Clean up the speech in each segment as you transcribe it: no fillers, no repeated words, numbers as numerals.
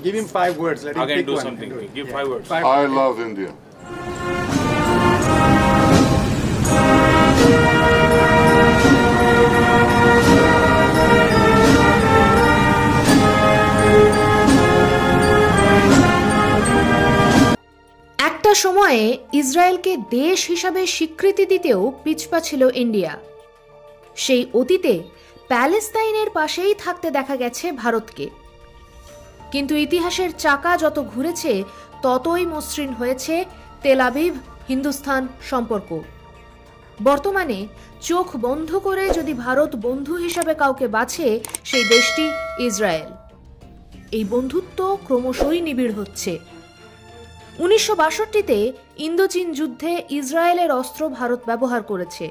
Give him 5 words. Let him Again, pick do one. something. Give 5 words. I love India. একটা সময়ে ইসরায়েলকে দেশ হিসাবে স্বীকৃতি দিতেও পিছপা ছিল ইন্ডিয়া। সেই অতীতে প্যালেস্তাইনের পাশেই থাকতে দেখা গেছে ভারতকে। কিন্তু ইতিহাসের চাকা যত ঘুরেছে ততই মসৃণ হয়েছে তেল আবিব হিন্দুস্তান সম্পর্ক। বর্তমানে চোখ বন্ধ করে যদি ভারত বন্ধু হিসাবে কাউকে বাছে, সেই দেশটি ইসরায়েল। এই বন্ধুত্ব ক্রমশই নিবিড় হচ্ছে। 1962-তে ইন্দোচীন যুদ্ধে ইসরায়েলের অস্ত্র ভারত ব্যবহার করেছে।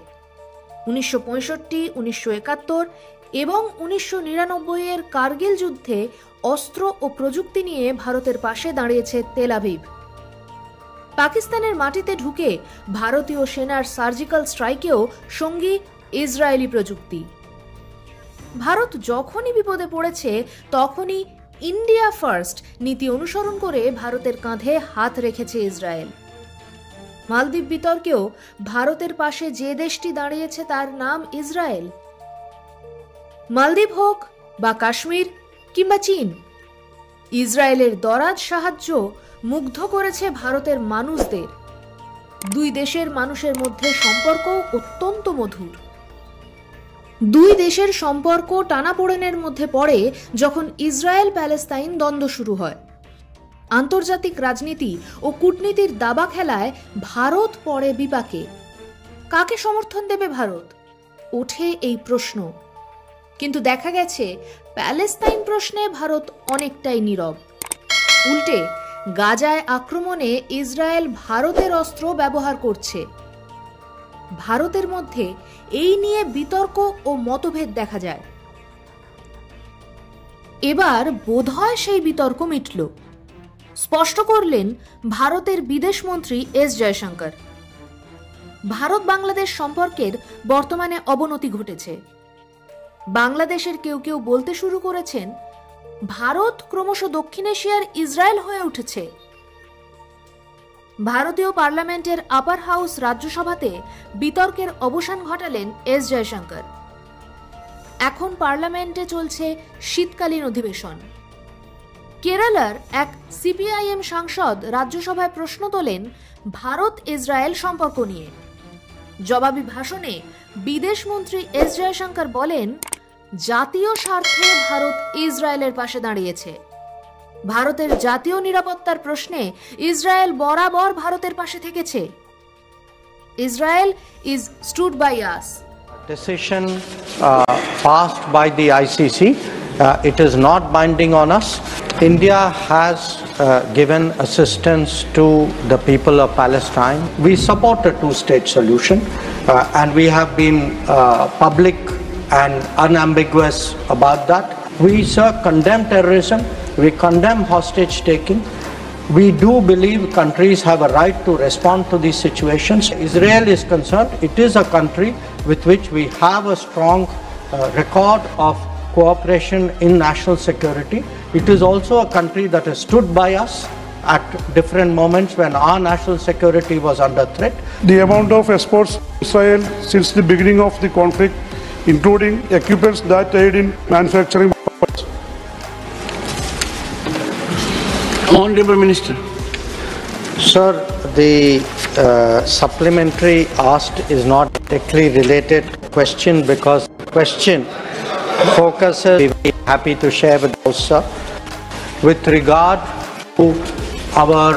1965, 1971 এবং 1999-এর কার্গিল যুদ্ধে অস্ত্র ও প্রযুক্তি নিয়ে ভারতের পাশে দাঁড়িয়েছে তেল আবিব। পাকিস্তানের মাটিতে ঢুকে ভারতীয় সেনার সার্জিক্যাল স্ট্রাইকেও সঙ্গী ইসরায়েলি প্রযুক্তি। ভারত যখনই বিপদে পড়েছে তখনই ইন্ডিয়া ফার্স্ট নীতি অনুসরণ করে ভারতের কাঁধে হাত রেখেছে ইসরায়েল। মালদ্বীপ বিতর্কেও ভারতের পাশে যে দেশটি দাঁড়িয়েছে তার নাম ইসরায়েল। মালদ্বীপ হোক বা কাশ্মীর কিংবা চীন, ইসরায়েলের দরাজ সাহায্য মুগ্ধ করেছে ভারতের মানুষদের। দুই দেশের মানুষের মধ্যে সম্পর্ক অত্যন্ত মধুর। দুই দেশের সম্পর্ক টানাপোড়েনের মধ্যে পড়ে যখন ইসরায়েল প্যালেস্তাইন দ্বন্দ্ব শুরু হয়। আন্তর্জাতিক রাজনীতি ও কূটনীতির দাবা খেলায় ভারত পড়ে বিপাকে। কাকে সমর্থন দেবে ভারত? ওঠে এই প্রশ্ন। কিন্তু দেখা গেছে প্যালেস্তাইন প্রশ্নে ভারত অনেকটাই নীরব। উল্টে গাজায় আক্রমণে ইসরায়েল ভারতের অস্ত্র ব্যবহার করছে। ভারতের মধ্যে এই নিয়ে বিতর্ক ও মতভেদ দেখা যায়। এবার বোধহয় সেই বিতর্ক মিটল। স্পষ্ট করলেন ভারতের বিদেশমন্ত্রী এস জয়শঙ্কর। ভারত বাংলাদেশ সম্পর্কের বর্তমানে অবনতি ঘটেছে। বাংলাদেশের কেউ কেউ বলতে শুরু করেছেন, ভারত ক্রমশ দক্ষিণ এশিয়ার ইসরায়েল হয়ে উঠেছে। ভারতীয় পার্লামেন্টের আপার হাউস রাজ্যসভাতে বিতর্কের অবসান ঘটালেন এস জয়শঙ্কর। এখন পার্লামেন্টে চলছে শীতকালীন অধিবেশন। কেরালার এক সিপিআইএম সাংসদ রাজ্যসভায় প্রশ্ন তোলেন ভারত ইসরায়েল সম্পর্ক নিয়ে। জবাবি ভাষণে বিদেশমন্ত্রী এস জয়শঙ্কর বলেন, জাতীয় স্বার্থে ভারত ইসরায়েলের পাশে দাঁড়িয়েছে। ভারতের জাতীয় নিরাপত্তার প্রশ্নে ইসরায়েল বরাবর ভারতের পাশে থেকেছে। Israel is stood by us. Decision passed by the ICC. It is not binding on us. India has given assistance to the people of Palestine. We support a two-state solution, and we have been public and unambiguous about that. We, sir, condemn terrorism. We condemn hostage taking. We do believe countries have a right to respond to these situations. Israel is concerned, it is a country with which we have a strong record of cooperation in national security. It is also a country that has stood by us at different moments when our national security was under threat. The amount of exports to Israel since the beginning of the conflict, including equipments that aid in manufacturing. Honorable Minister. Sir, the supplementary asked is not directly related question because the question focuses, we will be happy to share with those, sir, with regard to our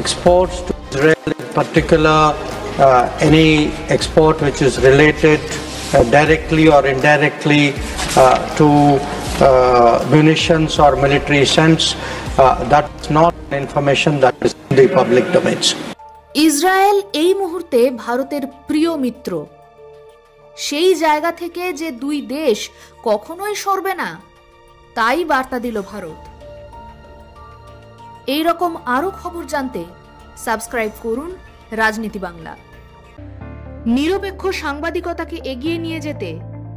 exports to Israel, in particular any export which is related directly or indirectly to munitions or military sense. That's not information that is in the public domains. Israel এই মুহূর্তে ভারতের প্রিয় মিত্র। সেই জায়গা থেকে যে দুই দেশ কখনোই সরবে না, তাই বার্তা দিল ভারত। এই রকম আরো খবর জানতে সাবস্ক্রাইব করুন রাজনীতি বাংলা। নিরপেক্ষ সাংবাদিকতাকে এগিয়ে নিয়ে যেতে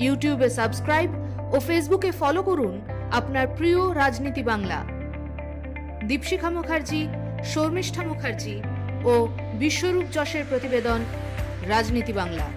ইউটিউবে সাবস্ক্রাইব ও ফেসবুকে ফলো করুন আপনার প্রিয় রাজনীতি বাংলা। দীপশিখা মুখার্জি, শর্মিষ্ঠা মুখার্জি ও বিশ্বরূপ যশের প্রতিবেদন, রাজনীতি বাংলা।